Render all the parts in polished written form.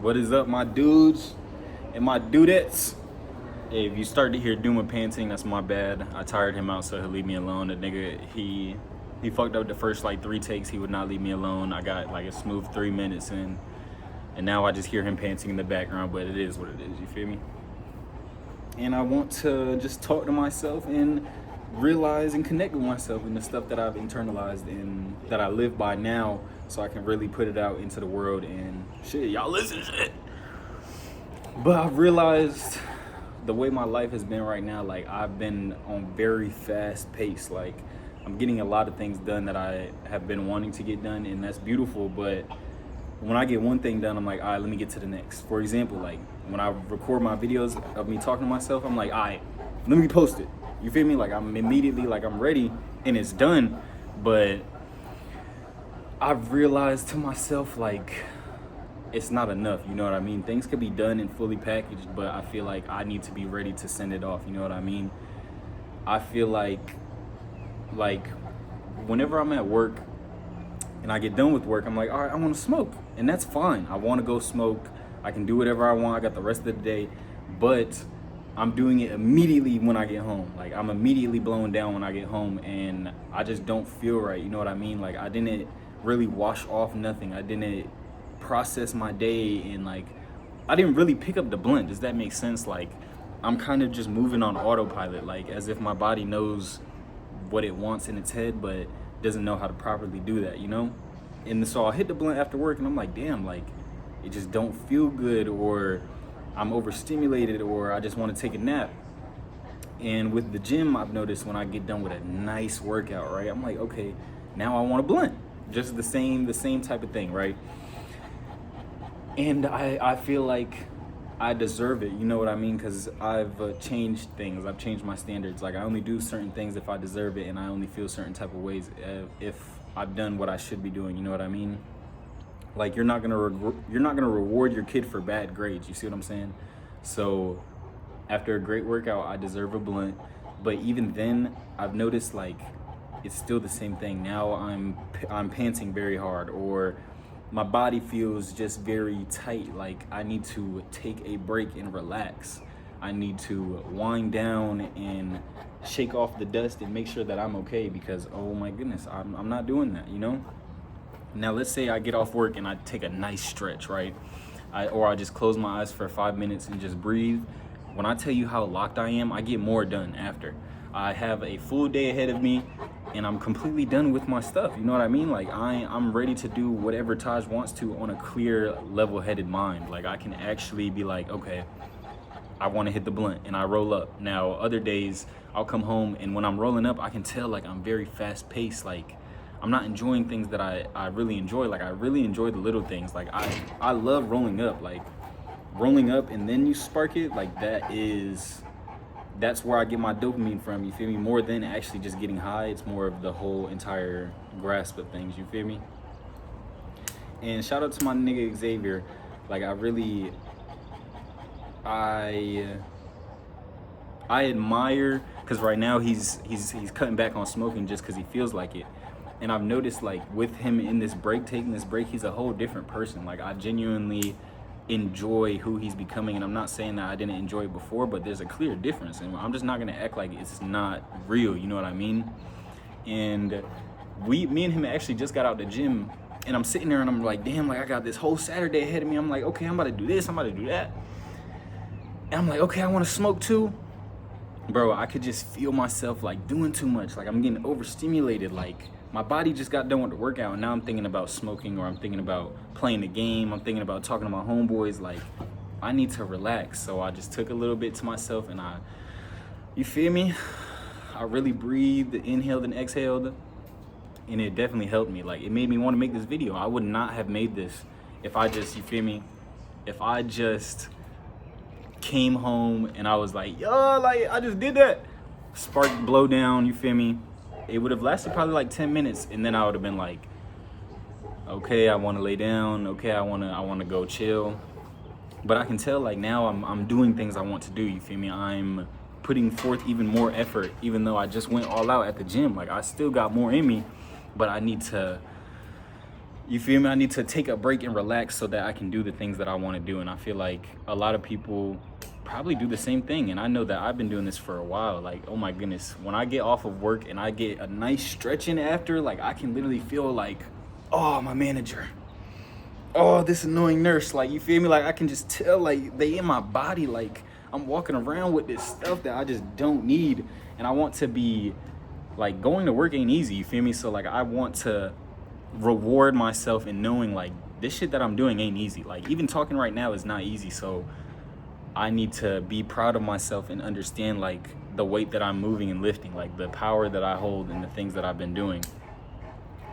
What is up, my dudes and my dudettes? Hey, if you start to hear Duma panting, that's my bad. I tired him out, so he'll leave me alone. The nigga, he fucked up the first like 3 takes. He would not leave me alone. I got like a smooth 3 minutes in, and now I just hear him panting in the background. But it is what it is. You feel me? And I want to just talk to myself and realize and connect with myself and the stuff that I've internalized and that I live by now, so I can really put it out into the world and shit, y'all listen shit. But I've realized the way my life has been right now, like I've been on very fast pace. Like I'm getting a lot of things done that I have been wanting to get done, and that's beautiful. But when I get one thing done, I'm like, all right, let me get to the next. For example, like when I record my videos of me talking to myself, I'm like, all right, let me post it. You feel me? Like I'm immediately like I'm ready and it's done. But I've realized to myself, like, it's not enough, you know what I mean? Things could be done and fully packaged, but I feel like I need to be ready to send it off, you know what I mean? I feel like whenever I'm at work and I get done with work, I'm like, all right, I want to smoke, and that's fine. I want to go smoke. I can do whatever I want. I got the rest of the day, but I'm doing it immediately when I get home. Like I'm immediately blowing down when I get home, and I just don't feel right, you know what I mean? Like I didn't really wash off nothing. I didn't process my day, and like I didn't really pick up the blunt. Does that make sense? Like I'm kind of just moving on autopilot, like as if my body knows what it wants in its head but doesn't know how to properly do that, you know? And so I'll hit the blunt after work and I'm like, damn, like it just don't feel good, or I'm overstimulated, or I just want to take a nap. And with the gym, I've noticed when I get done with a nice workout, right, I'm like, okay, now I want a blunt. Just the same type of thing, right? And I feel like I deserve it, you know what I mean? Because I've changed things. I've changed my standards. Like I only do certain things if I deserve it, and I only feel certain type of ways if I've done what I should be doing, you know what I mean? Like you're not gonna reward your kid for bad grades. You see what I'm saying? So after a great workout, I deserve a blunt. But even then, I've noticed like it's still the same thing. Now I'm panting very hard, or my body feels just very tight. Like I need to take a break and relax. I need to wind down and shake off the dust and make sure that I'm okay, because oh my goodness, I'm not doing that, you know? Now let's say I get off work and I take a nice stretch, right? Or I just close my eyes for 5 minutes and just breathe. When I tell you how locked I am, I get more done after. I have a full day ahead of me and I'm completely done with my stuff. You know what I mean? Like I'm ready to do whatever Taj wants to on a clear, level-headed mind. Like I can actually be like, okay, I want to hit the blunt, and I roll up. Now other days I'll come home, and when I'm rolling up, I can tell like I'm very fast-paced. Like I'm not enjoying things that I really enjoy. Like I really enjoy the little things. Like I love rolling up. Like rolling up and then you spark it, like that's where I get my dopamine from, you feel me? More than actually just getting high, it's more of the whole entire grasp of things, you feel me? And shout out to my nigga Xavier. Like I admire, because right now he's cutting back on smoking just because he feels like it. And I've noticed like with him in this break, taking this break, he's a whole different person. Like I genuinely enjoy who he's becoming, and I'm not saying that I didn't enjoy it before, but there's a clear difference, and I'm just not gonna act like it's not real, you know what I mean? And me and him actually just got out the gym, and I'm sitting there and I'm like, damn, like I got this whole Saturday ahead of me. I'm like, okay, I'm about to do this, I'm about to do that, and I'm like, okay, I want to smoke too. Bro, I could just feel myself like doing too much. Like I'm getting overstimulated. Like my body just got done with the workout, and now I'm thinking about smoking, or I'm thinking about playing the game. I'm thinking about talking to my homeboys. Like I need to relax. So I just took a little bit to myself, and you feel me? I really breathed, inhaled and exhaled, and it definitely helped me. Like it made me want to make this video. I would not have made this if I just, you feel me? If I just came home and I was like, yo, like I just did that. Spark blow down, you feel me? It would have lasted probably like 10 minutes, and then I would have been like, okay, I want to lay down. Okay, I want to go chill. But I can tell like now I'm doing things I want to do, you feel me? I'm putting forth even more effort, even though I just went all out at the gym. Like I still got more in me, but I need to, You feel me? I need to take a break and relax so that I can do the things that I want to do. And I feel like a lot of people probably do the same thing. And I know that I've been doing this for a while. Like, oh my goodness, when I get off of work and I get a nice stretch in after, like I can literally feel like, oh, my manager, oh, this annoying nurse. Like, you feel me? Like I can just tell like they in my body, like I'm walking around with this stuff that I just don't need. And I want to be like, going to work ain't easy, you feel me? So like I want to reward myself in knowing like this shit that I'm doing ain't easy. Like even talking right now is not easy. So I need to be proud of myself and understand like the weight that I'm moving and lifting, like the power that I hold and the things that I've been doing.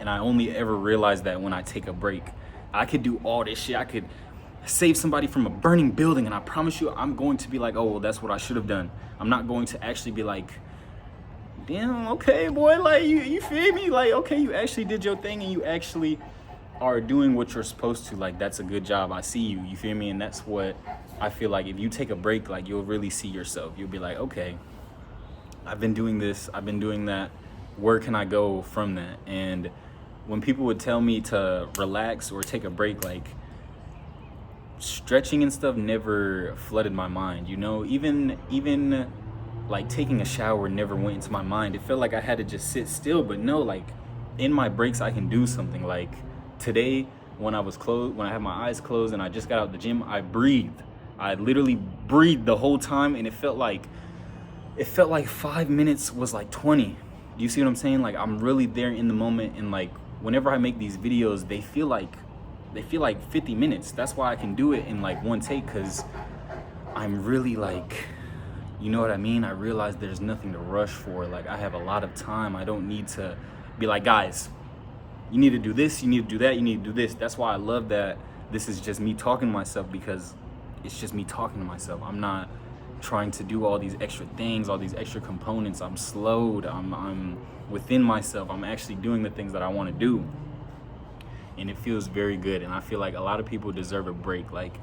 And I only ever realize that when I take a break. I could do all this shit. I could save somebody from a burning building, and I promise you I'm going to be like, oh well, that's what I should have done. I'm not going to actually be like, damn, okay, boy, like you feel me? Like, okay, you actually did your thing and you actually are doing what you're supposed to. Like, that's a good job. I see you, you feel me? And that's what I feel like if you take a break, like you'll really see yourself. You'll be like, okay, I've been doing this, I've been doing that. Where can I go from that? And when people would tell me to relax or take a break, like stretching and stuff never flooded my mind, you know? Even like taking a shower never went into my mind. It felt like I had to just sit still, but no, like in my breaks I can do something. Like today when I had my eyes closed and I just got out the gym, I breathed. I literally breathed the whole time, and it felt like 5 minutes was like 20. Do you see what I'm saying? Like I'm really there in the moment, and like whenever I make these videos, they feel like 50 minutes. That's why I can do it in like one take, because I'm really like, you know what I mean? I realize there's nothing to rush for. Like I have a lot of time. I don't need to be like, guys, you need to do this, you need to do that, you need to do this. That's why I love that this is just me talking to myself, because it's just me talking to myself. I'm not trying to do all these extra things, all these extra components. I'm slowed, I'm within myself. I'm actually doing the things that I want to do. And it feels very good. And I feel like a lot of people deserve a break. Like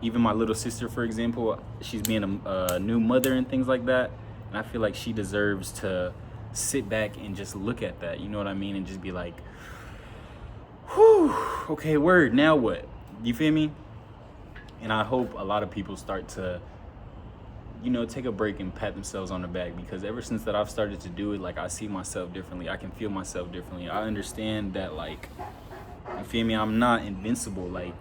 even my little sister, for example, she's being a new mother and things like that. And I feel like she deserves to sit back and just look at that, you know what I mean? And just be like, whew, okay, word, now what? You feel me? And I hope a lot of people start to, you know, take a break and pat themselves on the back, because ever since that I've started to do it, like I see myself differently. I can feel myself differently. I understand that, like, you feel me? I'm not invincible. Like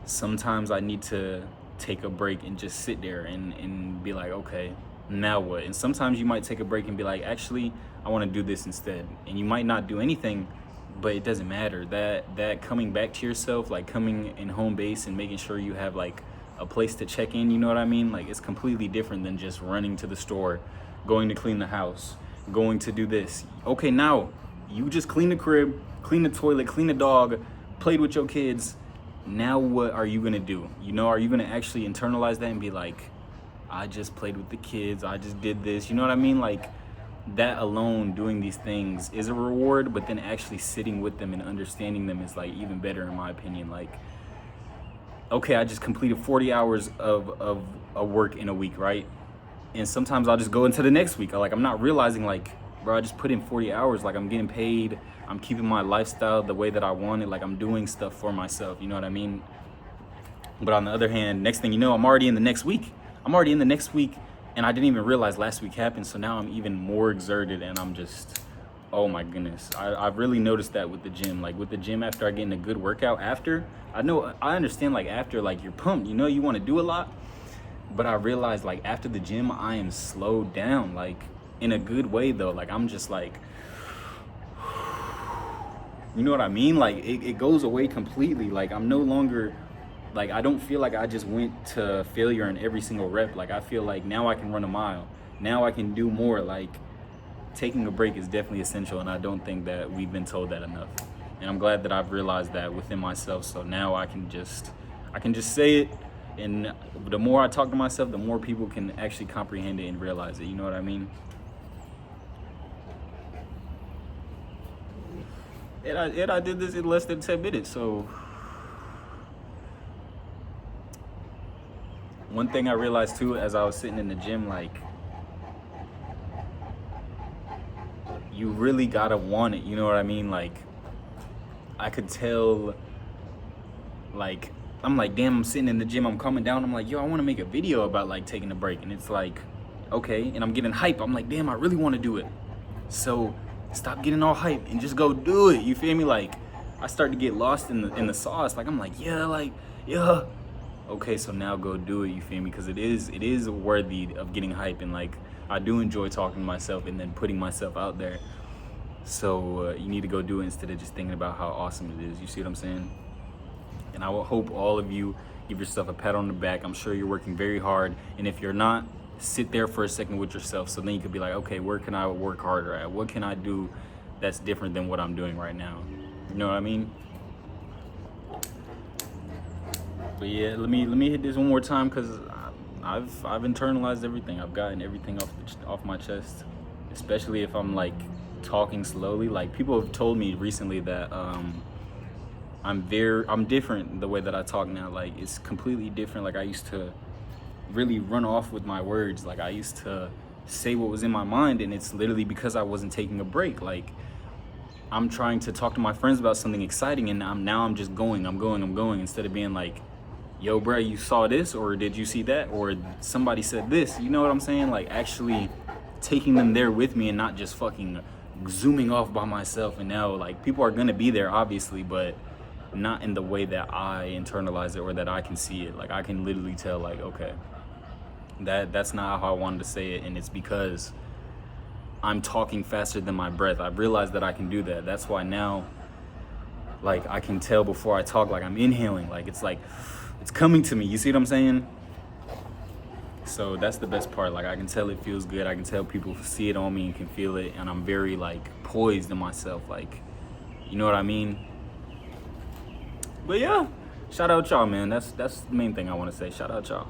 sometimes I need to take a break and just sit there and be like, okay, now what? And sometimes you might take a break and be like, actually, I want to do this instead. And you might not do anything, but it doesn't matter. That coming back to yourself, like coming in home base and making sure you have like a place to check in, you know what I mean? Like it's completely different than just running to the store, going to clean the house, going to do this. Okay, now you just clean the crib, clean the toilet, clean the dog, played with your kids. Now what are you gonna do? You know, are you gonna actually internalize that and be like, I just played with the kids, I just did this, you know what I mean? Like that alone, doing these things is a reward, but then actually sitting with them and understanding them is like even better in my opinion. Like, okay, I just completed 40 hours of work in a week, right? And sometimes I'll just go into the next week. I'm not realizing like, bro, I just put in 40 hours, like I'm getting paid, I'm keeping my lifestyle the way that I want it, like I'm doing stuff for myself, you know what I mean? But on the other hand, next thing you know, I'm already in the next week, and I didn't even realize last week happened, so now I'm even more exerted, and I'm just, oh my goodness. I've really noticed that with the gym. Like with the gym, after I get in a good workout, I understand like after, like you're pumped, you know, you want to do a lot, but I realized like after the gym, I am slowed down, like in a good way though. Like I'm just like, you know what I mean? Like it goes away completely. Like I'm no longer, like I don't feel like I just went to failure in every single rep. Like I feel like now I can run a mile. Now I can do more. Like taking a break is definitely essential, and I don't think that we've been told that enough. And I'm glad that I've realized that within myself. So now I can just say it, and the more I talk to myself, the more people can actually comprehend it and realize it. You know what I mean? And I did this in less than 10 minutes. So one thing I realized too, as I was sitting in the gym, like you really gotta want it. You know what I mean? Like I could tell, like, I'm like, damn, I'm sitting in the gym, I'm coming down, I'm like, yo, I want to make a video about like taking a break. And it's like, okay, and I'm getting hype. I'm like, damn, I really want to do it. So stop getting all hype and just go do it. You feel me? Like, I start to get lost in the sauce. Like, I'm like, yeah. Okay, so now go do it. You feel me? Because it is worthy of getting hype, and like, I do enjoy talking to myself and then putting myself out there. So you need to go do it instead of just thinking about how awesome it is. You see what I'm saying? And I will hope all of you give yourself a pat on the back. I'm sure you're working very hard, and if you're not, sit there for a second with yourself, so then you could be like, okay, where can I work harder at? What can I do that's different than what I'm doing right now? You know what I mean? But yeah, let me hit this one more time, because I've internalized everything. I've gotten everything off my chest, especially if I'm like talking slowly. Like, people have told me recently that I'm different the way that I talk now. Like, it's completely different. Like, I used to really run off with my words. Like, I used to say what was in my mind, and it's literally because I wasn't taking a break. Like, I'm trying to talk to my friends about something exciting, and I'm just going instead of being like, yo, bro, you saw this, or did you see that, or somebody said this. You know what I'm saying? Like, actually taking them there with me and not just fucking zooming off by myself. And now, like, people are gonna be there obviously, but not in the way that I internalize it or that I can see it. Like, I can literally tell, like, okay, that's not how I wanted to say it, and it's because I'm talking faster than my breath. I've realized that I can do that. That's why now, like, I can tell before I talk, like, I'm inhaling, like, it's coming to me. You see what I'm saying? So that's the best part. Like, I can tell it feels good. I can tell people see it on me and can feel it, and I'm very like poised in myself. Like, you know what I mean? But yeah, shout out y'all, man. That's the main thing I want to say. Shout out y'all.